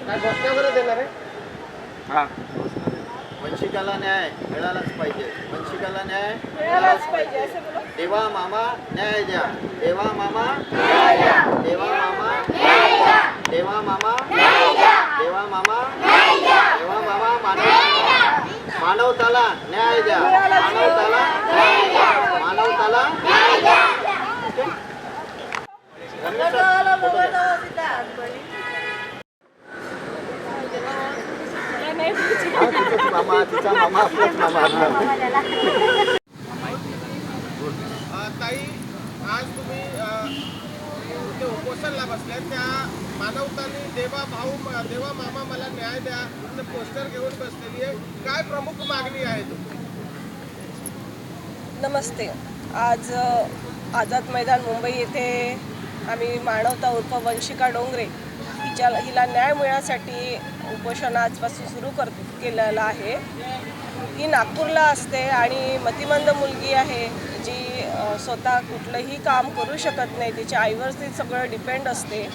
काय घोषणा वगैरे देणार आहे? हां वंशिकाला न्याय मिळालाच पाहिजे. वंशिकाला न्याय मिळालाच पाहिजे. देवा मामा न्याय द्या. देवा मामा न्याय द्या. देवा मामा न्याय द्या. देवा मामा न्याय द्या. देवा मामा न्याय द्या. देवा मामा मानवताला न्याय द्या. मानवताला न्याय द्या. मानवताला न्याय द्या. मामा तिचा मामा आपलाच मामा. ताई, आज तुम्ही ते उपोषणला बसल्या त्या मानवतानी देवा मामा मला न्याय द्या पोस्टर घेऊन बसलेली आहे. काय प्रमुख मागणी आहे तुमची? नमस्ते. आज आझाद मैदान मुंबई येथे आम्ही मानवता उर्फ वंशिका डोंगरे हिला न्याय मिळण्यासाठी उपोषण आजपासून सुरू केलेलं आहे. ही नागपूरला असते आणि मतिमंद मुलगी आहे जी स्वतः कुठलंही काम करू शकत नाही. तिच्या आईवरती सगळं डिपेंड असते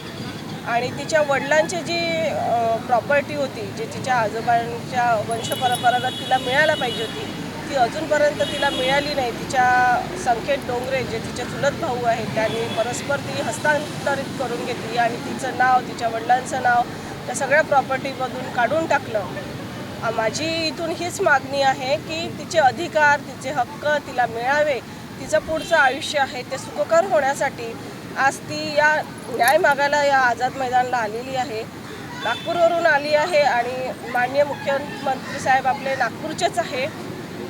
आणि तिच्या वडिलांची जी प्रॉपर्टी होती जी तिच्या आजोबांच्या वंशपरंपरागत तिला मिळायला पाहिजे होती ती अजूनपर्यंत तिला मिळाली नाही. तिच्या संकेत डोंगरे जे तिचे चुलत भाऊ आहेत त्यांनी परस्पर ती हस्तांतरित करून घेतली आणि तिचं नाव तिच्या वडिलांचं नाव त्या सगळ्या प्रॉपर्टीमधून काढून टाकलं. माझी इथून हीच मागणी आहे की तिचे अधिकार तिचे हक्क तिला मिळावे. तिचं पुढचं आयुष्य आहे ते सुखकर होण्यासाठी आज ती या न्याय मागायला या आझाद मैदानाला आलेली आहे. नागपूरवरून आली आहे आणि माननीय मुख्यमंत्री साहेब आपले नागपूरचेच आहे.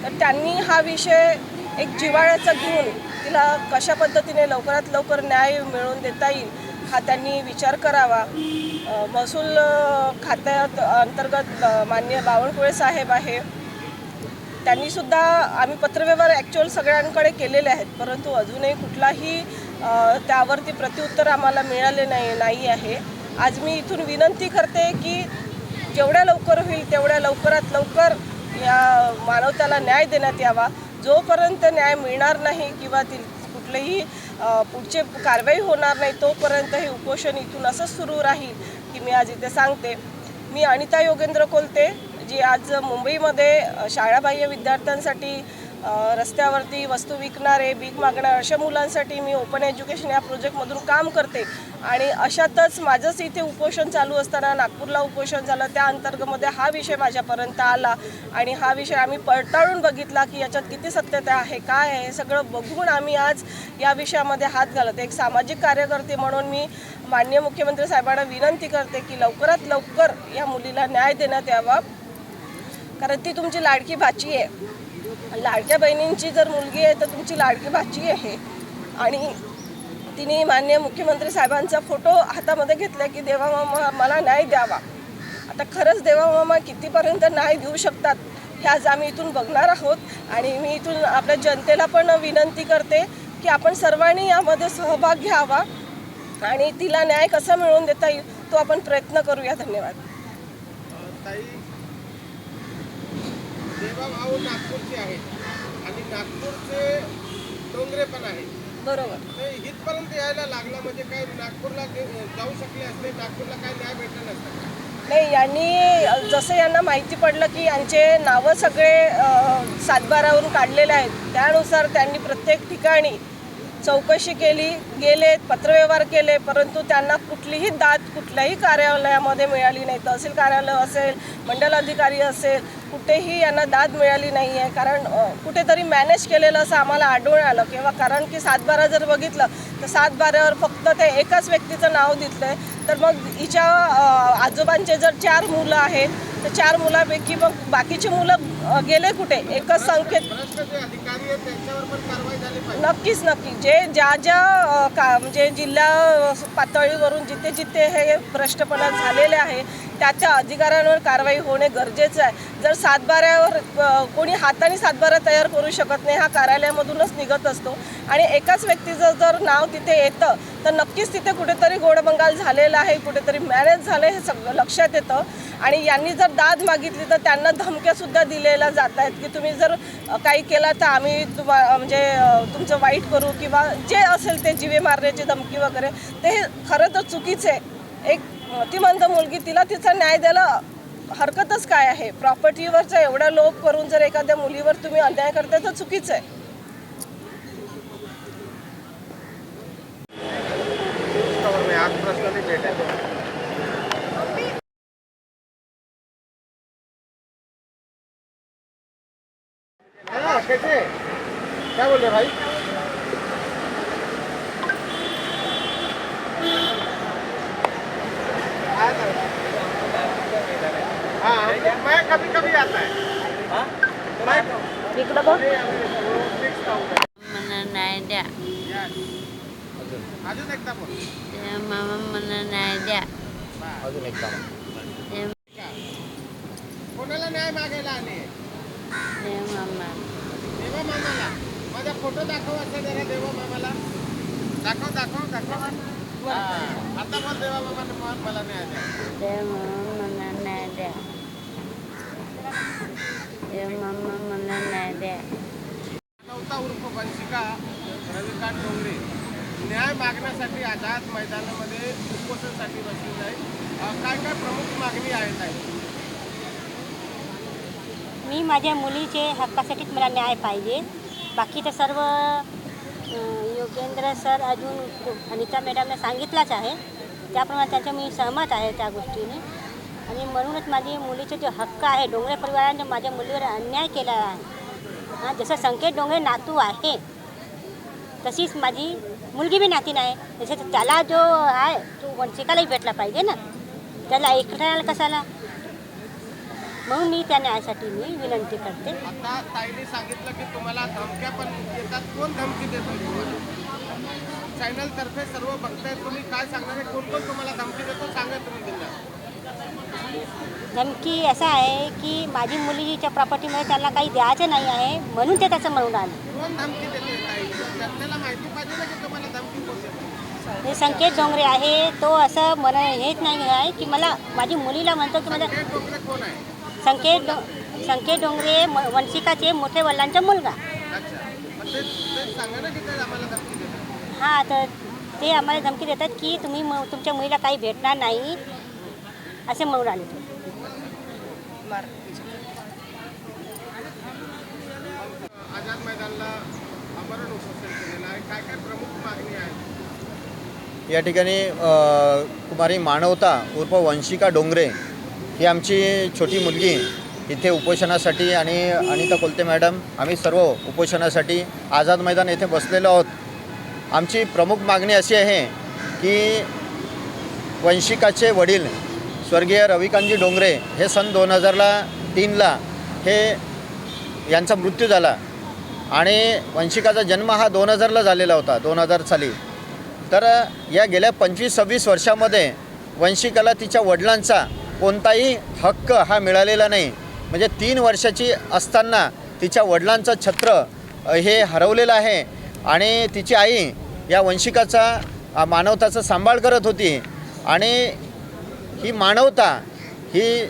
तर त्यांनी हा विषय एक जिव्हाळ्याचा घेऊन तिला कशा पद्धतीने लवकरात लवकर न्याय मिळवून देता येईल हा त्यांनी विचार करावा. महसूल खात्यात अंतर्गत माननीय बावनकुळे साहेब आहे. त्यांनीसुद्धा आम्ही पत्रव्यवहार ॲक्च्युअल सगळ्यांकडे केलेले आहेत परंतु अजूनही कुठलाही त्यावरती प्रत्युत्तर आम्हाला मिळाले नाही आहे. आज मी इथून विनंती करते की जेवढ्या लवकर होईल तेवढ्या लवकरात लवकर या मानवताला न्याय देण्यात यावा. जोपर्यंत न्याय मिळणार नाही किंवा कुठलेही पुढचे कारवाई होणार नाही तोपर्यंत हे उपोषण इथून असंच सुरू राहील की मी आज इथे सांगते. मी अनिता योगेंद्र कोलते जी आज मुंबईमध्ये शाळाबाह्य विद्यार्थ्यांसाठी रस्त्यावरती वस्तू विकणारे भीक मागणारे अशा मुलांसाठी मी ओपन एज्युकेशन या प्रोजेक्टमधून काम करते आणि अशातच माझंच इथे उपोषण चालू असताना नागपूरला उपोषण झालं. त्या अंतर्गतमध्ये हा विषय माझ्यापर्यंत आला आणि हा विषय आम्ही पडताळून बघितला की याच्यात किती सत्यता आहे काय आहे हे सगळं बघून आम्ही आज या विषयामध्ये हात घालत. एक सामाजिक कार्यकर्ते म्हणून मी माननीय मुख्यमंत्री साहेबांना विनंती करते की लवकरात लवकर या मुलीला न्याय देण्यात यावा. कारण ती तुमची लाडकी भाची आहे. लाडक्या बहिणींची जर मुलगी आहे तर तुमची लाडकी भाची आहे आणि तिने माननीय मुख्यमंत्री साहेबांचा फोटो हातामध्ये घेतला की देवा मामा मला न्याय द्यावा. आता खरंच देवा मामा कितीपर्यंत न्याय देऊ शकतात हे आज आम्ही इथून बघणार आहोत आणि मी इथून आपल्या जनतेला पण विनंती करते की आपण सर्वांनी यामध्ये सहभाग घ्यावा आणि तिला न्याय कसा मिळवून देता येईल तो आपण प्रयत्न करूया. धन्यवाद. देवा भाऊ नागपूरचे आहेत आणि नागपूरचे डोंगरे पण आहेत. बरोबर. इथपर्यंत यायला लागला म्हणजे काय नागपूरला जाऊ शकले असते नागपूरला काय न्याय भेटला नसता? नाही यांनी जसं यांना माहिती पडलं की यांचे नावं सगळे सातबारावरून काढलेले आहेत त्यानुसार त्यांनी प्रत्येक ठिकाणी चौकशी केली गेले पत्रव्यवहार केले परंतु त्यांना कुठलीही दाद कुठल्याही कार्यालयामध्ये मिळाली नाही. तहसील कार्यालय असेल मंडल अधिकारी असेल कुठेही यांना दाद मिळाली नाही आहे. कारण कुठेतरी मॅनेज केलेलं असं आम्हाला आढळून आलं किंवा कारण की सातबारा जर बघितलं तर सातबाऱ्यावर फक्त ते एकाच व्यक्तीचं नाव दिसलं आहे. तर मग हिच्या आजोबांचे जर 4 मुलं आहेत तर 4 मुलांपैकी मग बाकीचे मुलं गेले कुठे? एकच संख्येत नक्कीच जे ज्या म्हणजे जिल्हा पातळीवरून जिथे जिथे हे भ्रष्टपणा झालेले आहे त्या अधिकाऱ्यांवर कारवाई होणे गरजेचं आहे. जर सातबाऱ्यावर कोणी हाताने सातबारा तयार करू शकत नाही हा कार्यालयामधूनच निघत असतो आणि एकाच व्यक्तीचं जर नाव तिथे येतं तर नक्कीच तिथे कुठेतरी गोडबंगाल झालेला आहे कुठेतरी मॅनेज झालं हे सगळं लक्षात येतं. आणि यांनी जर दाद मागितली तर त्यांना धमक्यासुद्धा दिलेल्या जात आहेत की तुम्ही जर काही केलं तर आम्ही म्हणजे तुमचं वाईट करू किंवा जे असेल ते जीवे मारण्याची धमकी वगैरे ते हे खरं तर चुकीचं आहे. एक मतिमंद मुलगी, तिला तिचा न्याय द्यायला हरकतच काय आहे? प्रॉपर्टीवरचा एवढा लोभ करून जर एखाद्या मुलीवर तुम्ही अन्याय करताय तर चुकीचं आहे. आज पर्सनली भेट आहे. कैसे क्या बोल रहे भाई? हाँ मैं कभी कभी आता है. इकडं बघ. मला न्याय द्या. अजून एकदा बोल. ते मामा मला न्याय द्या. अजून एकदा कोणाला न्याय मागायला आले? ते मामा. देवा मामाला. माझा फोटो दाखव आता जरा देवा मामाला. दाखव दाखव दाखव. आता बोल देवा मामाला मला न्याय द्या. ते मामा मला न्याय द्या. ते मामा मला न्याय द्या. नवता उर्फ वंशिका रविकांत डोंगरे न्याय मागण्यासाठी आझाद मैदानामध्ये उपोषणासाठी बसलेली आहे. काय काय प्रमुख मागणी आहेत आहे? मी माझ्या मुलीचे हक्कासाठीच मला न्याय पाहिजे. बाकी तर सर्व योगेंद्र सर अजून अनिता मॅडमने सांगितलंच आहे, त्याप्रमाणे त्यांच्या मी सहमत आहे त्या गोष्टीने. आणि म्हणूनच माझी मुलीचे जो हक्क आहे, डोंगरे परिवाराने माझ्या मुलीवर अन्याय केला आहे. जसं संकेत डोंगरे नातू आहे तशीच माझी मुलगी बी नातीन आहे. तसेच त्याला जो आहे तो वंशिकालाही भेटला पाहिजे ना, त्याला ऐकण्याला कशाला. म्हणून मी त्या न्यायासाठी मी विनंती करते. आता ताईने सांगितलं की तुम्हाला धमक्या पण येतात. कोण धमकी देतो तुम्हाला? चॅनल तर्फे सर्व बघताय, तुम्ही काय सांगणार आहे? कोण कोण तुम्हाला धमकी देतो सांगा तुम्ही दिला. धमकी असं आहे की माझी मुलीच्या प्रॉपर्टीमध्ये त्यांना काही द्यायचं नाही आहे, म्हणून ते त्याचं म्हणून आले. कोण धमकी देते ताई? जनतेला माहिती पाहिजे ना की तुम्हाला धमकी कोण देते. हे संकेत डोंगरे आहे, तो असं म्हणा हेच नाही आहे की मला माझी मुलीला म्हणतो की मला हे डोंगरे कोण आहे? संकेत डोंगरे वंशिकाचे मोठे वडिलांचा मुलगा. अच्छा, मग ते सांगा ना की ते आम्हाला धमकी देतात. हां, तर ते आम्हाला धमकी देतात की तुम्ही तुमच्या मुलीला काही भेटणार नाही असे म्हणून आले. ते आझाद मैदानला आमरण उपोषण केलेलं आहे. काय काय प्रमुख मागणी आहे? या ठिकाणी कुमारी मानवता उर्फ वंशिका डोंगरे ही आमची छोटी मुलगी इथे उपोषणासाठी आणि अनिता कोलते मॅडम आम्ही सर्व उपोषणासाठी आझाद मैदान येथे बसलेलो आहोत. आमची प्रमुख मागणी अशी आहे की वंशिकाचे वडील स्वर्गीय रविकांतजी डोंगरे हे सन 2003ला हे यांचा मृत्यू झाला आणि वंशिकाचा जन्म हा 2000ला झालेला होता, 2000 साली. तर या गेल्या 25-26 वर्षामध्ये वंशिकाला तिच्या वडिलांचा कोणताही हक्क हा मिळालेला नाही. म्हणजे 3 वर्षाची असताना तिच्या वडिलांचं छत्र हे हरवलेलं आहे आणि तिची आई या वंशिकाचा मानवताचा सांभाळ करत होती. आणि ही मानवता ही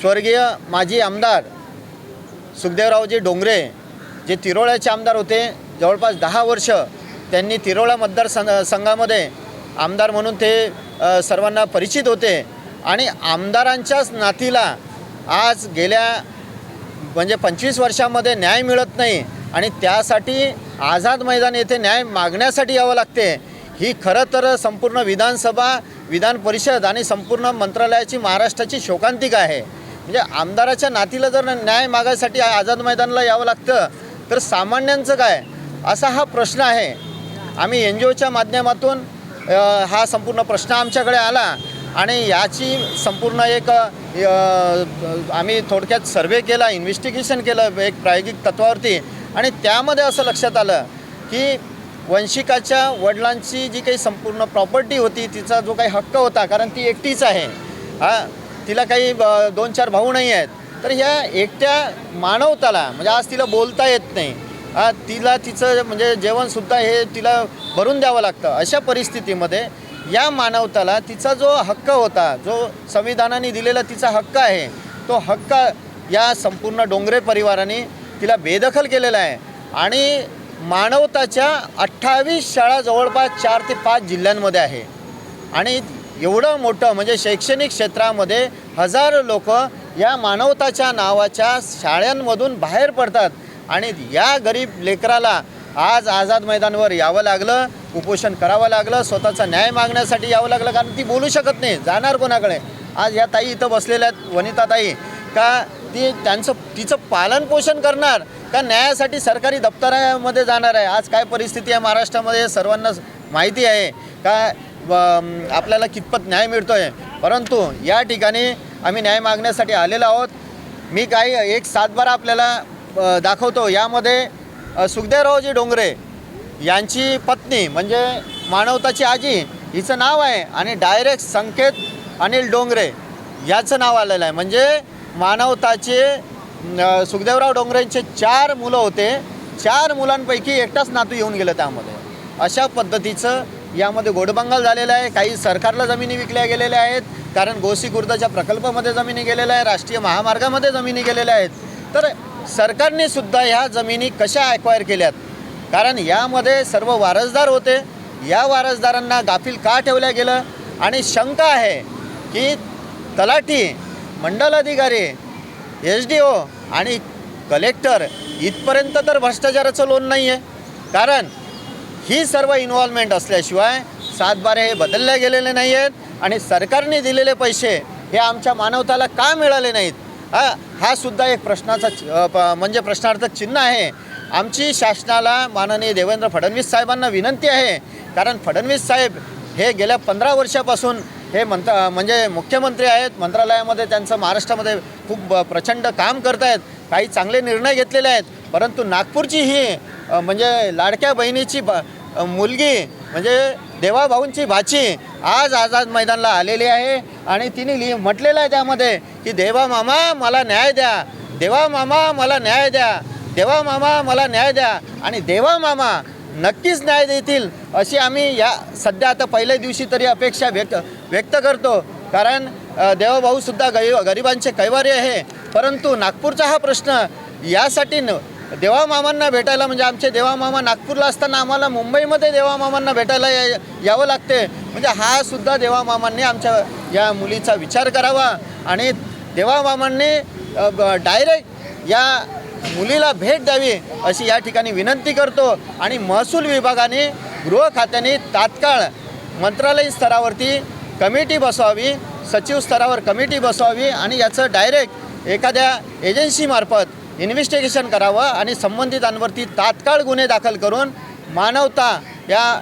स्वर्गीय माजी आमदार सुखदेवरावजी डोंगरे जे तिरोळ्याचे आमदार होते, जवळपास 10 वर्ष त्यांनी तिरोळा मतदारसंघामध्ये आमदार म्हणून ते सर्वांना परिचित होते. आणि आमदारांच्याच नातीला आज गेल्या म्हणजे 25 वर्षामध्ये न्याय मिळत नाही आणि त्यासाठी आझाद मैदान येथे न्याय मागण्यासाठी यावं लागते. ही खरं तर संपूर्ण विधानसभा, विधान परिषद आणि संपूर्ण मंत्रालयाची महाराष्ट्राची शोकांतिका आहे. म्हणजे आमदाराच्या नातीला जर न्याय मागायसाठी आझाद मैदानाला यावं लागतं तर सामान्यांचं काय, असा हा प्रश्न आहे. आम्ही NGOच्या माध्यमातून हा संपूर्ण प्रश्न आमच्याकडे आला आणि याची संपूर्ण एक आम्ही थोडक्यात सर्वे केला, इन्व्हेस्टिगेशन केलं एक प्रायोगिक तत्वावरती. आणि त्यामध्ये असं लक्षात आलं की वंशिकाच्या वडिलांची जी काही संपूर्ण प्रॉपर्टी होती, तिचा जो काही हक्क होता, कारण ती एकटीच आहे, तिला काही 2-4 भाऊ नाही आहेत. तर ह्या एकट्या मानवताला म्हणजे आज तिला बोलता येत नाही, तिला तिचं म्हणजे जेवणसुद्धा हे तिला भरून द्यावं लागतं. अशा परिस्थितीमध्ये या मानवताला तिचा जो हक्क होता, जो संविधानाने दिलेला तिचा हक्क आहे, तो हक्क या संपूर्ण डोंगरे परिवाराने तिला बेदखल केलेला आहे. आणि मानवताच्या 28 शाळा जवळपास 4 ते 5 जिल्ह्यांमध्ये आहे आणि एवढं मोठं म्हणजे शैक्षणिक क्षेत्रामध्ये हजारो लोक या मानवताच्या नावाच्या शाळांमधून बाहेर पडतात आणि या गरीब लेकराला आज आझाद मैदानावर यावं लागलं, उपोषण करावं लागलं, स्वतःचा न्याय मागण्यासाठी यावं लागलं, कारण ती बोलू शकत नाही, जाणार कोणाकडे. आज या ताई इथं बसलेल्या आहेत, वनिता ताई, का तिचं पालनपोषण करणार का न्यायासाठी सरकारी दप्तरामध्ये जाणार आहे. आज काय परिस्थिती आहे महाराष्ट्रामध्ये सर्वांना माहिती आहे का, आपल्याला कितपत न्याय मिळतो आहे. परंतु या ठिकाणी आम्ही न्याय मागण्यासाठी आलेलो आहोत. मी काही एक 7-12 आपल्याला दाखवतो. यामध्ये सुखदेवरावजी डोंगरे यांची पत्नी म्हणजे मानवताची आजी हिचं नाव आहे आणि डायरेक्ट संकेत अनिल डोंगरे याचं नाव आलेलं आहे. म्हणजे मानवताचे सुखदेवराव डोंगरेंचे 4 मुलं होते, 4 मुलांपैकी एकटाच नातू येऊन गेलं त्यामध्ये. अशा पद्धतीचं यामध्ये गोडबंगाल झालेलं आहे. काही सरकारला जमिनी विकल्या गेलेल्या आहेत, कारण गोसी खुर्दच्या प्रकल्पामध्ये जमिनी गेलेल्या आहे, राष्ट्रीय महामार्गामध्ये जमिनी गेलेल्या आहेत. तर सरकारने सुद्धा ह्या जमिनी कशा ॲक्वायर केल्यात, कारण यामध्ये सर्व वारसदार होते. या वारसदारांना गाफील का ठेवल्या गेलं आणि शंका आहे की तलाठी, मंडल अधिकारी, SDO आणि कलेक्टर इथपर्यंत तर भ्रष्टाचाराचं लोन नाही आहे, कारण ही सर्व इन्व्हॉल्वमेंट असल्याशिवाय 7-12 हे बदलले गेलेले नाही आहेत आणि सरकारने दिलेले पैसे हे आमच्या मानवताला का मिळाले नाहीत. हा सुद्धा एक प्रश्नाचा म्हणजे प्रश्नार्थक चिन्ह आहे. आमची शासनाला माननीय देवेंद्र फडणवीस साहेबांना विनंती आहे, कारण फडणवीस साहेब हे गेल्या 15 वर्षापासून हे म्हणजे मुख्यमंत्री आहेत. मंत्रालयामध्ये त्यांचं महाराष्ट्रामध्ये खूप प्रचंड काम करत आहेत, काही चांगले निर्णय घेतलेले आहेत. परंतु नागपूरची ही म्हणजे लाडक्या बहिणीची मुलगी म्हणजे देवाभाऊंची भाची आज आझाद मैदानाला आलेली आहे आणि तिने म्हटलेलं आहे त्यामध्ये की देवा मामा मला न्याय द्या, देवा मामा मला न्याय द्या, देवा मामा मला न्याय द्या. आणि देवा मामा नक्कीच न्याय देतील अशी आम्ही या सध्या आता पहिल्या दिवशी तरी अपेक्षा व्यक्त करतो, कारण देवाभाऊसुद्धा गरिबांचे कैवारी आहे. परंतु नागपूरचा हा प्रश्न यासाठी देवामामांना भेटायला म्हणजे आमचे देवामामा नागपूरला असताना आम्हाला मुंबईमध्ये देवामामांना भेटायला यावं लागते. म्हणजे हा सुद्धा देवामामांनी आमच्या या मुलीचा विचार करावा आणि देवामामांनी डायरेक्ट या मुलीला भेट द्यावी अशी या ठिकाणी विनंती करतो. आणि महसूल विभागाने, गृह खात्याने तात्काळ मंत्रालयीन स्तरावरती कमिटी बसवावी, सचिव स्तरावर कमिटी बसवावी आणि याचं डायरेक्ट एखाद्या एजन्सीमार्फत इन्व्हेस्टिगेशन करावं आणि संबंधितांवरती तात्काळ गुन्हे दाखल करून मानवता या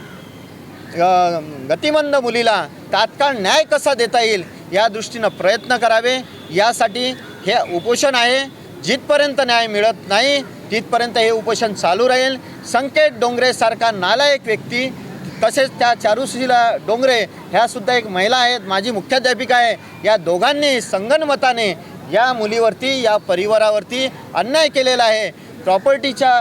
गतिमंद मुलीला तात्काळ न्याय कसा देता येईल या दृष्टीनं प्रयत्न करावे. यासाठी हे उपोषण आहे. जिथपर्यंत न्याय मिळत नाही तिथपर्यंत हे उपोषण चालू राहील. संकेत डोंगरेसारखा नालायक व्यक्ती, तसेच त्या चारुशीला डोंगरे ह्यासुद्धा एक महिला आहेत, माझी मुख्याध्यापिका आहे, या दोघांनी संगनमताने या मुलीवरती, या परिवारावरती अन्याय केलेला आहे. प्रॉपर्टीच्या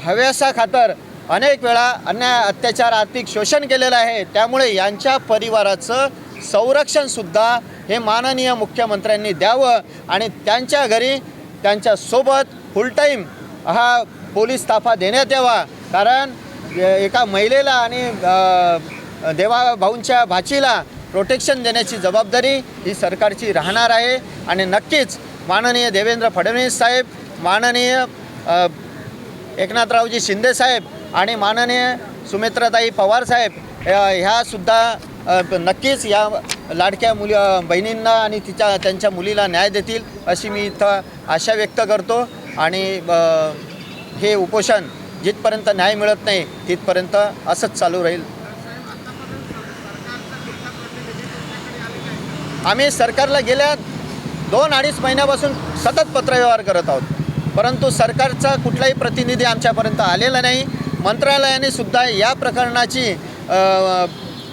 हव्यासाखातर अनेक वेळा अन्याय, अत्याचार, आर्थिक शोषण केलेलं आहे. त्यामुळे यांच्या परिवाराचं संरक्षणसुद्धा हे माननीय मुख्यमंत्र्यांनी द्यावं आणि त्यांच्या घरी त्यांच्यासोबत फुल टाईम हा पोलीस ताफा देण्यात यावा. कारण एका महिलेला आणि देवाभाऊंच्या भाचीला प्रोटेक्शन देण्याची जबाबदारी ही सरकारची राहणार आहे. आणि नक्कीच माननीय देवेंद्र फडणवीस साहेब, माननीय एकनाथरावजी शिंदे साहेब आणि माननीय सुमित्राताई पवार साहेब ह्यासुद्धा नक्कीच या लाडक्या बहिणींना आणि त्यांच्या मुलीला न्याय देतील अशी मी इथं आशा व्यक्त करतो. आणि हे उपोषण जिथपर्यंत न्याय मिळत नाही तिथपर्यंत असंच चालू राहील. आम्ही सरकारला गेल्या 2-2.5 महिन्यापासून सतत पत्रव्यवहार करत आहोत, परंतु सरकारचा कुठलाही प्रतिनिधी आमच्यापर्यंत आलेला नाही. मंत्रालयाने सुद्धा या प्रकरणाची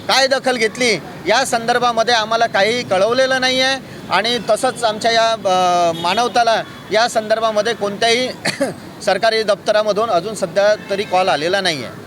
काय दखल घेतली या संदर्भामध्ये आम्हाला काही कळवलेलं नाही आहे. आणि तसंच आमच्या या मानवताला या संदर्भामध्ये कोणत्याही सरकारी दप्तरामधून अजून सध्या तरी कॉल आलेला नाही आहे.